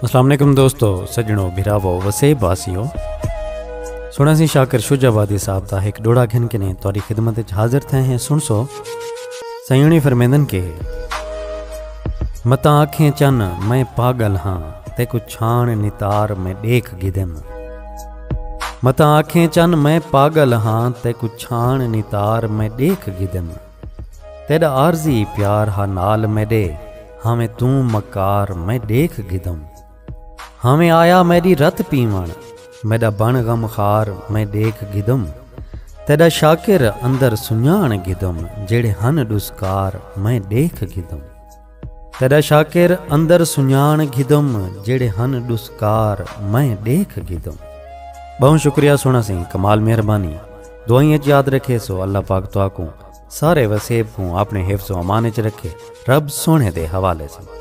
अस्सलाम वालेकुम दोस्तों, सजणों, भिरावो, वसेब वासियों। सुना सी शाकिर शुजाबादी साहब दा एक डोड़ा घिन के ने तोरी खिदमत च हाजिर थे हैं। सुन सो सयूनी फरमेंदन के मता आखें चन मैं पागल हाँ ते कुछ छाण नितार में देख गिदम। मता आखें चन मैं पागल हाँ ते कुछ छाण नितार में देख गिदम। तेरा आर्जी प्यार हा नाल मेरे हमें तू मकार मैं देख गिदम। हमें आया मेरी रत पीवण मेरा बन गम खार मैं देख गिदम। तेरा शाकिर अंदर सुञाण गिदम जेड़े हन डुस्कार मैं देख गिदम। तेरा शाकिर अंदर सुञाण गिदम जेड़े हन डुस्कार मैं देख गिदम। बहुत शुक्रिया सोना सिंह, कमाल मेहरबानी। दुआएं याद रखे सो अल्लाह पाक तो आकू सारे वसेब को अपने हिफ्ज़ व अमान च रखे। रब सोने दे हवाले से।